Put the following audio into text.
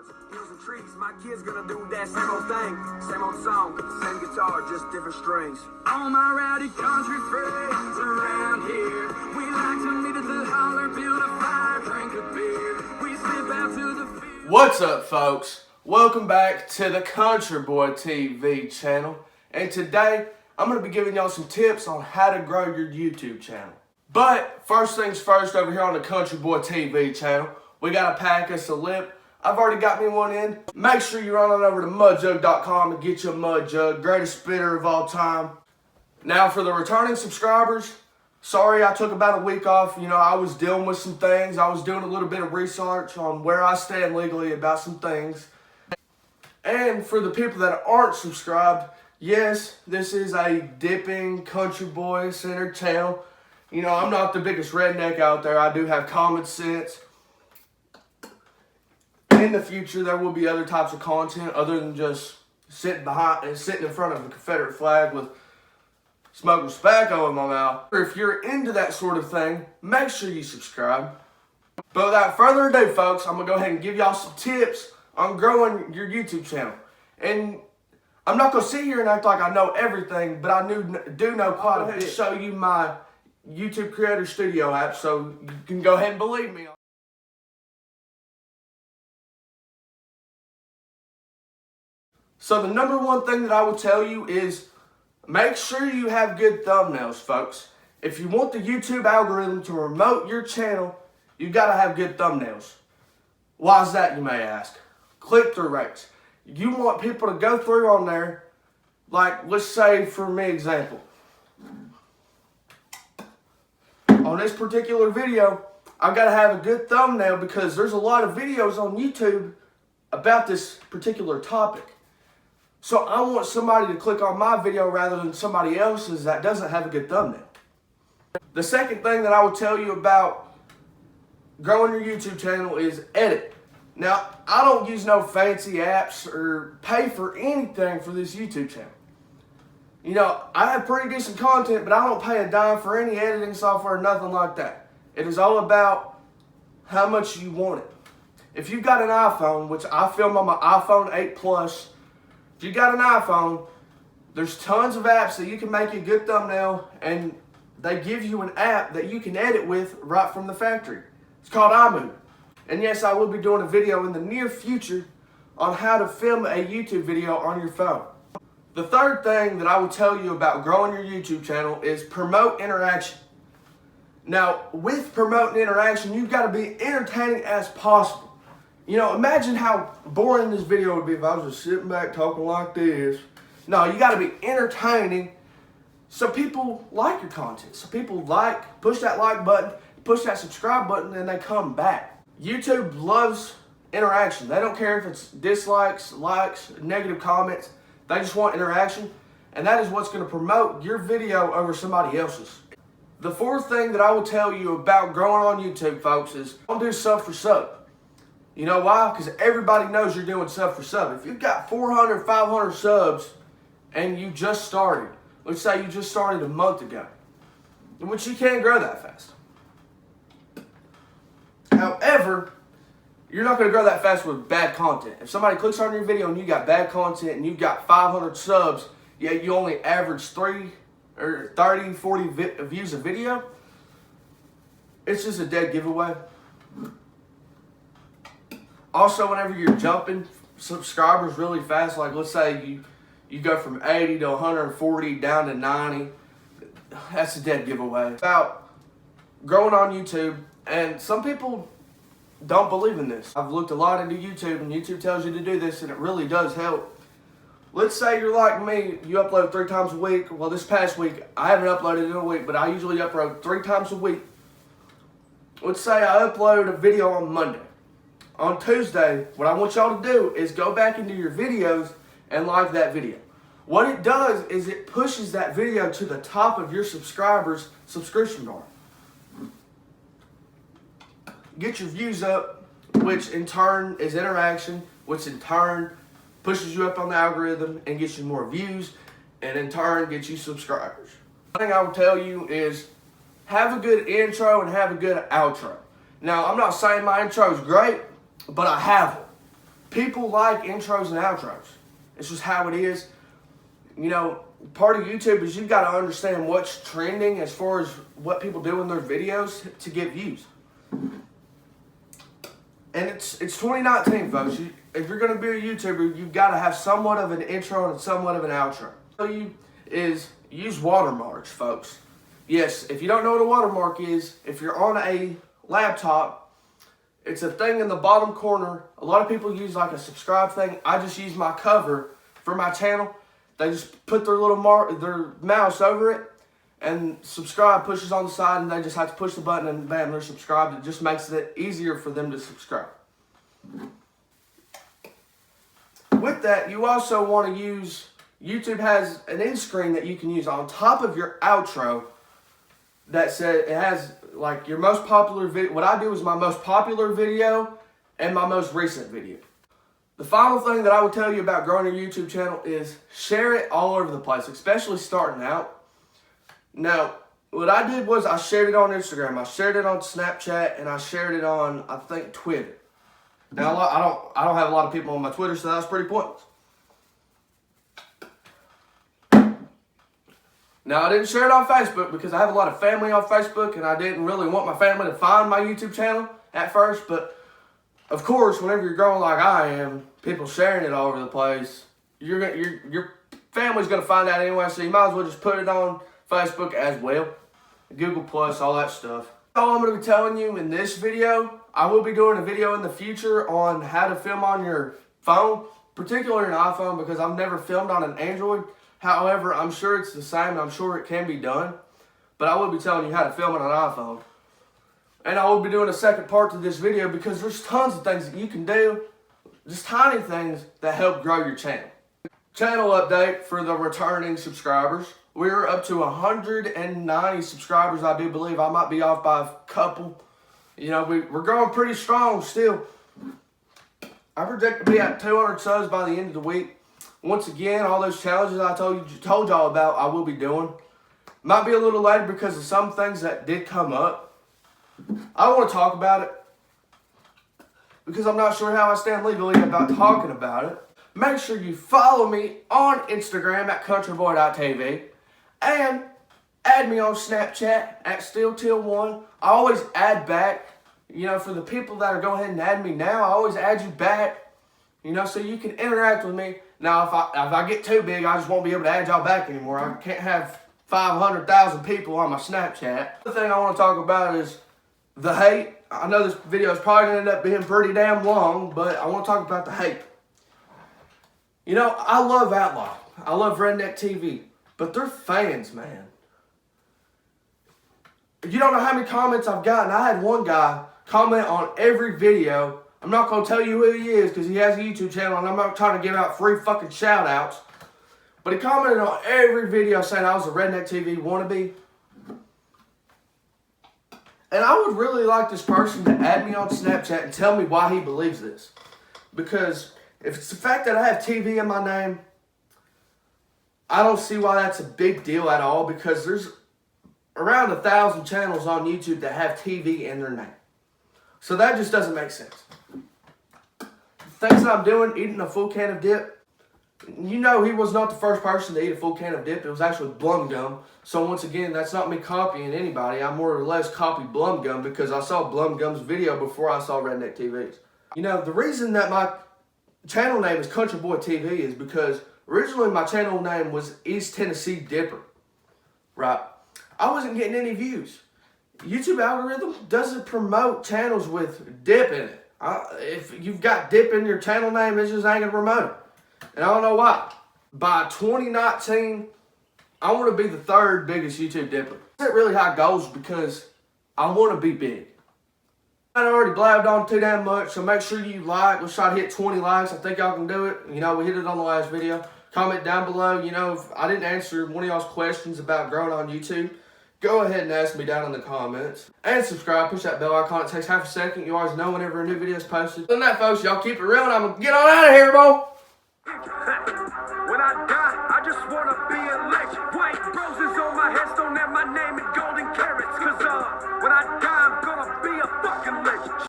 Hills and trees, my kid's gonna do that same old thing. Same old song, same guitar, just different strings. All my rowdy country friends around here, we like to meet at the holler, build a fire, drink a beer. We slip out to the field. What's up, folks? Welcome back to the CountryBoy TV channel. And today, I'm going to be giving y'all some tips on how to grow your YouTube channel. But first things first, over here on the CountryBoy TV channel, we got to pack us a lip. I've already got me one in. Make sure you run on over to mudjug.com and get you a mud jug. Greatest spitter of all time. Now for the returning subscribers, sorry I took about a week off. You know, I was dealing with some things. I was doing a little bit of research on where I stand legally about some things. And for the people that aren't subscribed, yes, this is a dipping country boy centered channel. You know, I'm not the biggest redneck out there. I do have common sense. In the future, there will be other types of content other than just sitting in front of a Confederate flag with smoking tobacco in my mouth. If you're into that sort of thing, make sure you subscribe. But without further ado, folks, I'm going to go ahead and give y'all some tips on growing your YouTube channel. And I'm not going to sit here and act like I know everything, but I do know quite a bit. Show you my YouTube Creator Studio app so you can go ahead and believe me. So the number one thing that I will tell you is make sure you have good thumbnails, folks. If you want the YouTube algorithm to promote your channel, you got to have good thumbnails. Why is that, you may ask? Click-through rates. You want people to go through on there, like, let's say, for me, example. On this particular video, I've got to have a good thumbnail because there's a lot of videos on YouTube about this particular topic. So I want somebody to click on my video rather than somebody else's that doesn't have a good thumbnail. The second thing that I will tell you about growing your YouTube channel is edit. Now, I don't use no fancy apps or pay for anything for this YouTube channel. You know, I have pretty decent content, but I don't pay a dime for any editing software, nothing like that. It is all about how much you want it. If you've got an iPhone, which I film on my iPhone 8 Plus, if you got an iPhone, there's tons of apps that you can make a good thumbnail, and they give you an app that you can edit with right from the factory. It's called iMovie. And yes, I will be doing a video in the near future on how to film a YouTube video on your phone. The third thing that I will tell you about growing your YouTube channel is promote interaction. Now, with promoting interaction, you've got to be entertaining as possible. You know, imagine how boring this video would be if I was just sitting back talking like this. No, you got to be entertaining so people like your content. So people push that like button, push that subscribe button, and they come back. YouTube loves interaction. They don't care if it's dislikes, likes, negative comments. They just want interaction. And that is what's going to promote your video over somebody else's. The fourth thing that I will tell you about growing on YouTube, folks, is don't do sub for sub. You know why? Because everybody knows you're doing sub for sub. If you've got 400, 500 subs and you just started, let's say you just started a month ago, which you can't grow that fast. However, you're not going to grow that fast with bad content. If somebody clicks on your video and you got bad content and you've got 500 subs, yet you only average 30, 40 views a video, it's just a dead giveaway. Also, whenever you're jumping subscribers really fast, like let's say you go from 80 to 140 down to 90, that's a dead giveaway. About growing on YouTube, and some people don't believe in this. I've looked a lot into YouTube, and YouTube tells you to do this, and it really does help. Let's say you're like me, you upload 3 times a week. Well, this past week, I haven't uploaded in a week, but I usually upload 3 times a week. Let's say I upload a video on Monday. On Tuesday, what I want y'all to do is go back into your videos and like that video. What it does is it pushes that video to the top of your subscribers' subscription bar. Get your views up, which in turn is interaction, which in turn pushes you up on the algorithm and gets you more views, and in turn gets you subscribers. The thing I will tell you is have a good intro and have a good outro. Now, I'm not saying my intro is great, but I have one. people like intros and outros. It's just how it is. You know, part of YouTube is you've got to understand what's trending as far as what people do in their videos to get views. And it's 2019, folks. If you're going to be a YouTuber, you've got to have somewhat of an intro and somewhat of an outro. What you is use watermarks, folks. Yes, if you don't know what a watermark is, if you're on a laptop, it's a thing in the bottom corner. A lot of people use like a subscribe thing. I just use my cover for my channel. They just put their little their mouse over it, and subscribe pushes on the side, and they just have to push the button, and bam, they're subscribed. It just makes it easier for them to subscribe. With that, you also want to use, YouTube has an end screen that you can use on top of your outro that says, it has like your most popular video. What I do is my most popular video and my most recent video. The final thing that I would tell you about growing your YouTube channel is share it all over the place, especially starting out. Now, what I did was I shared it on Instagram, I shared it on Snapchat, and I shared it on, I think, Twitter. Now, I don't have a lot of people on my Twitter, so that's pretty pointless. Now, I didn't share it on Facebook because I have a lot of family on Facebook, and I didn't really want my family to find my YouTube channel at first. But, of course, whenever you're growing like I am, people sharing it all over the place, your family's going to find out anyway, so you might as well just put it on Facebook as well. Google Plus, all that stuff. All I'm going to be telling you in this video, I will be doing a video in the future on how to film on your phone, particularly an iPhone, because I've never filmed on an Android. However, I'm sure it's the same, and I'm sure it can be done. But I will be telling you how to film it on an iPhone. And I will be doing a second part to this video because there's tons of things that you can do, just tiny things that help grow your channel. Channel update for the returning subscribers. We're up to 190 subscribers, I do believe. I might be off by a couple. You know, we're growing pretty strong still. I project to be at 200 subs by the end of the week. Once again, all those challenges I told y'all about, I will be doing. Might be a little later because of some things that did come up. I want to talk about it because I'm not sure how I stand legally about talking about it. Make sure you follow me on Instagram at CountryBoy.tv and add me on Snapchat at StillTill1. I always add back. You know, for the people that are going ahead and add me now, I always add you back. You know, so you can interact with me. Now, if I get too big, I just won't be able to add y'all back anymore. I can't have 500,000 people on my Snapchat. The thing I want to talk about is the hate. I know this video is probably going to end up being pretty damn long, but I want to talk about the hate. You know, I love Outlaw. I love Redneck TV, but they're fans, man. You don't know how many comments I've gotten. I had one guy comment on every video. I'm not going to tell you who he is because he has a YouTube channel and I'm not trying to give out free fucking shout outs. But he commented on every video saying I was a Redneck TV wannabe. And I would really like this person to add me on Snapchat and tell me why he believes this. Because if it's the fact that I have TV in my name, I don't see why that's a big deal at all, because there's around 1,000 channels on YouTube that have TV in their name. So that just doesn't make sense. The things I'm doing, eating a full can of dip, you know he was not the first person to eat a full can of dip. It was actually Blum Gum. So once again, that's not me copying anybody. I more or less copied Blum Gum because I saw Blum Gum's video before I saw Redneck TV's. You know, the reason that my channel name is CountryBoy TV is because originally my channel name was East Tennessee Dipper. Right? I wasn't getting any views. YouTube algorithm doesn't promote channels with dip in it. If you've got dip in your channel name, it just ain't gonna promote it. And I don't know why. By 2019, I want to be the third biggest YouTube dipper. That's not really how it goes because I want to be big. I already blabbed on too damn much, so make sure you like. Let's try to hit 20 likes. I think y'all can do it. You know, we hit it on the last video. Comment down below. You know, if I didn't answer one of y'all's questions about growing on YouTube, go ahead and ask me down in the comments. And subscribe. Push that bell icon. It takes half a second. You always know whenever a new video is posted. Other than that, folks, y'all keep it real, and I'm going to get on out of here, boy. When I die, I just wanna be a legend. White roses on my headstone and my name in golden carats. Cause when I die,